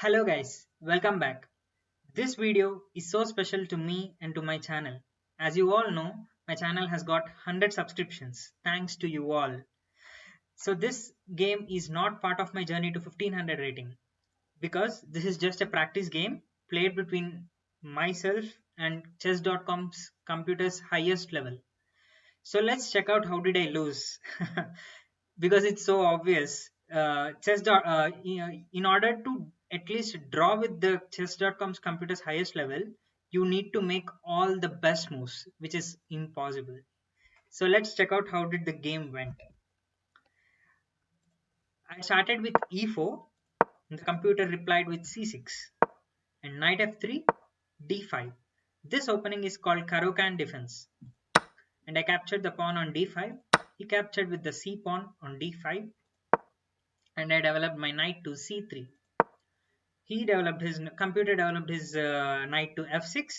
Hello guys, welcome back. This video is so special to me and to my channel. As you all know, my channel has got 100 subscriptions thanks to you all. So this game is not part of my journey to 1500 rating because this is just a practice game played between myself and chess.com's computer's highest level. So let's check out how did I lose because it's so obvious. In order to at least draw with the chess.com's computer's highest level, you need to make all the best moves, which is impossible. So let's check out how did the game went. I started with e4, and the computer replied with c6, and knight f3, d5. This opening is called Caro-Kann defense, and I captured the pawn on d5. He captured with the c pawn on d5, and I developed my knight to c3. His computer developed his knight to f6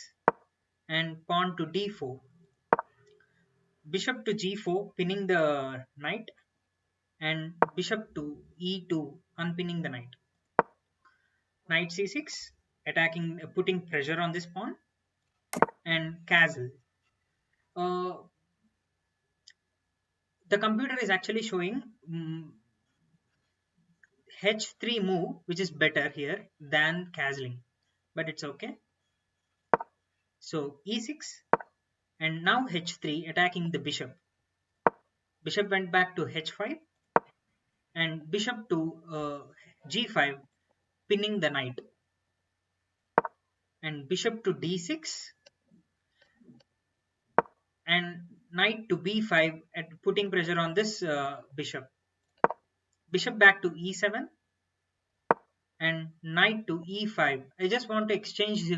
and pawn to d4. Bishop to g4, pinning the knight, and bishop to e2, unpinning the knight. Knight c6, putting pressure on this pawn, and castle. Uh, the computer is actually showing h3 move, which is better here than castling, but it's okay. So e6, and now h3 attacking the bishop. Bishop went back to h5, and bishop to g5, pinning the knight, and bishop to d6, and knight to b5, at putting pressure on this bishop. Bishop back to e7, and knight to e5. I just want to exchange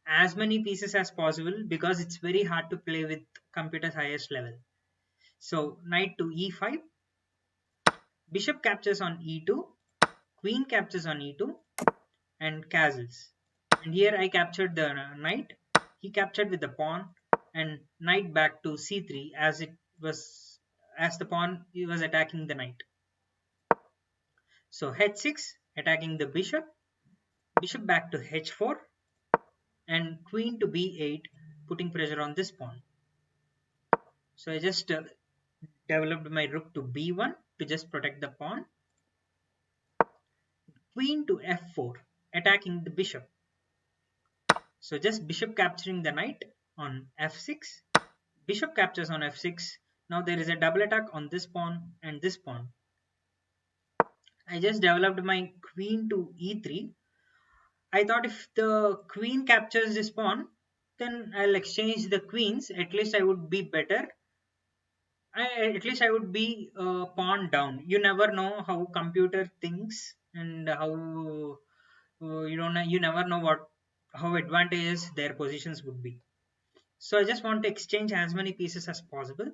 as many pieces as possible because it's very hard to play with computer's highest level. So knight to e5, bishop captures on e2, queen captures on e2, and castles. And here I captured the knight. He captured with the pawn, and knight back to c3 as the pawn was attacking the knight. So h6 attacking the bishop, bishop back to h4, and queen to b8, putting pressure on this pawn. So I just developed my rook to b1 to just protect the pawn. Queen to f4, attacking the bishop. So just bishop capturing the knight on f6. Bishop captures on f6. Now there is a double attack on this pawn and this pawn. I just developed my queen to e3. I thought if the queen captures this pawn, then I'll exchange the queens. At least I would be better. At least I would be pawn down. You never know how computer thinks and how you never know how advantageous their positions would be. So I just want to exchange as many pieces as possible.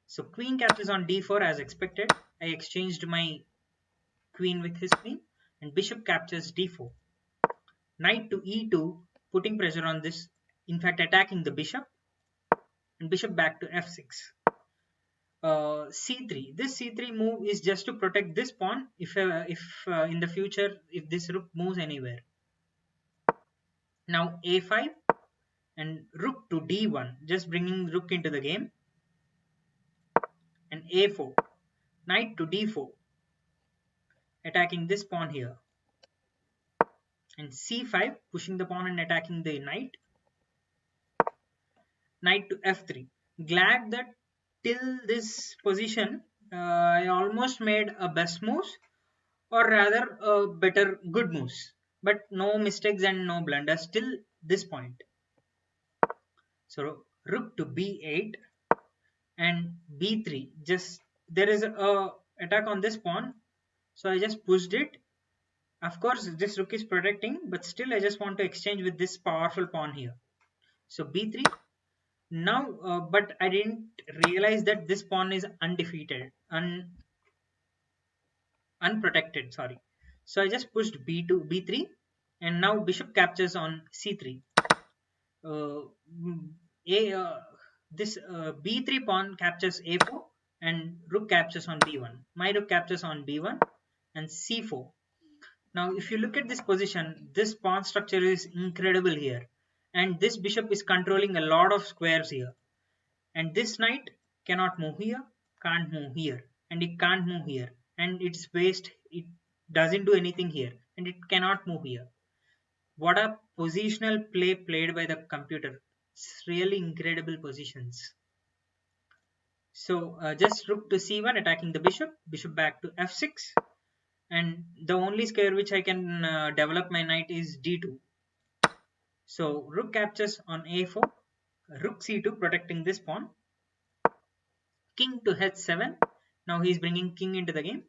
So queen captures on d4 as expected. I exchanged my queen with his queen, and bishop captures d4. Knight to e2, putting pressure on this, in fact attacking the bishop, and bishop back to f6. c3. This c3 move is just to protect this pawn if in the future if this rook moves anywhere. Now a5 and rook to d1, just bringing rook into the game, and a4, knight to d4, attacking this pawn here, and c5, pushing the pawn and attacking the knight. Knight to f3. Glad that till this position I almost made a best moves, or rather better good moves, but no mistakes and no blunders till this point. So rook to b8 and b3. Just there is a attack on this pawn, so I just pushed it. Of course this rook is protecting, but still I just want to exchange with this powerful pawn here. So b3. Now but I didn't realize that this pawn is undefeated, unprotected, sorry. So I just pushed b2 b3, and now bishop captures on c3. uh, a This b3 pawn captures a4, and rook captures on b1. My rook captures on b1 and c4. Now if you look at this position, this pawn structure is incredible here, and this bishop is controlling a lot of squares here, and this knight cannot move here, can't move here, and it can't move here, and it's waste, it doesn't do anything here, and it cannot move here. What a positional play played by the computer. It's really incredible positions. So just rook to c1 attacking the bishop, bishop back to f6, and the only square which I can develop my knight is d2. So rook captures on a4, rook c2 protecting this pawn, king to h7. Now he is bringing king into the game.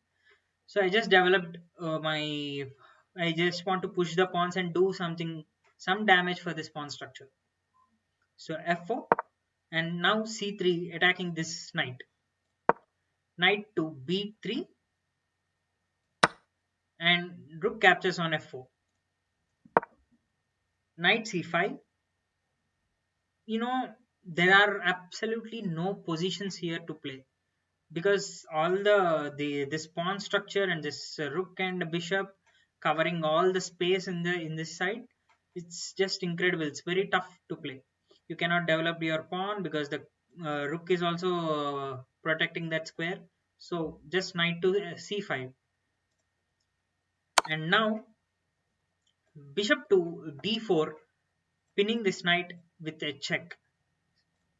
So I just developed I just want to push the pawns and do some damage for this pawn structure. So f4, and now c3 attacking this knight. Knight to b3, and rook captures on f4. Knight c5. You know, there are absolutely no positions here to play, because all the this pawn structure and this rook and bishop covering all the space in this side, it's just incredible. It's very tough to play. You cannot develop your pawn because the rook is also protecting that square. So just knight to c5, and now bishop to d4, pinning this knight with a check.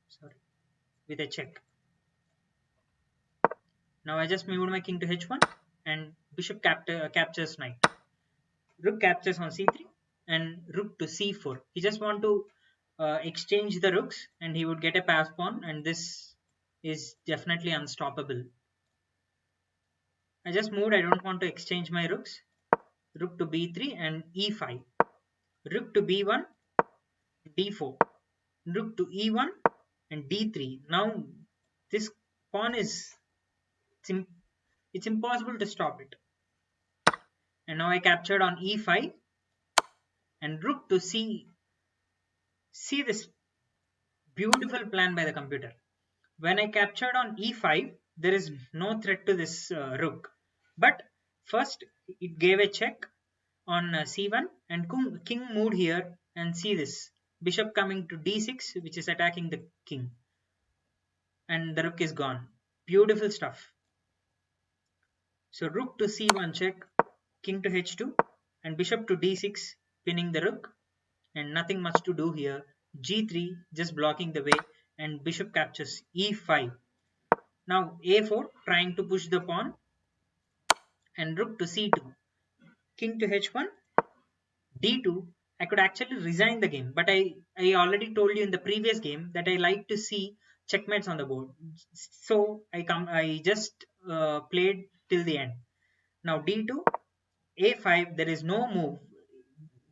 Sorry, with a check. Now I just moved my king to h1, and bishop captures knight. Rook captures on c3, and rook to c4. He just want to exchange the rooks, and he would get a pass pawn, and this is definitely unstoppable. I just moved. I don't want to exchange my rooks. Rook to b3 and e5. Rook to b1, d4. Rook to e1 and d3. Now this pawn is it's impossible to stop it. And now I captured on e5, and rook to c. See this beautiful plan by the computer. When I captured on e5, there is no threat to this rook. But first it gave a check on c1, and king moved here, and see this. Bishop coming to d6, which is attacking the king. And the rook is gone. Beautiful stuff. So rook to c1 check, king to h2, and bishop to d6, pinning the rook. And nothing much to do here. g3 just blocking the way, and bishop captures e5. Now a4 trying to push the pawn, and rook to c2, king to h1, d2. I could actually resign the game, but I already told you in the previous game that I like to see checkmates on the board. So I just played till the end. Now d2, a5, there is no move.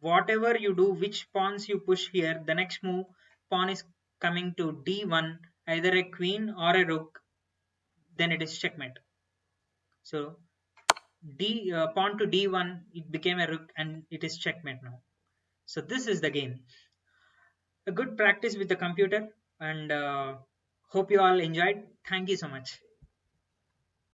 Whatever you do, which pawns you push here, the next move pawn is coming to d1, either a queen or a rook, then it is checkmate. So pawn to d1, it became a rook, and it is checkmate now. So this is the game. A good practice with the computer, and hope you all enjoyed. Thank you so much.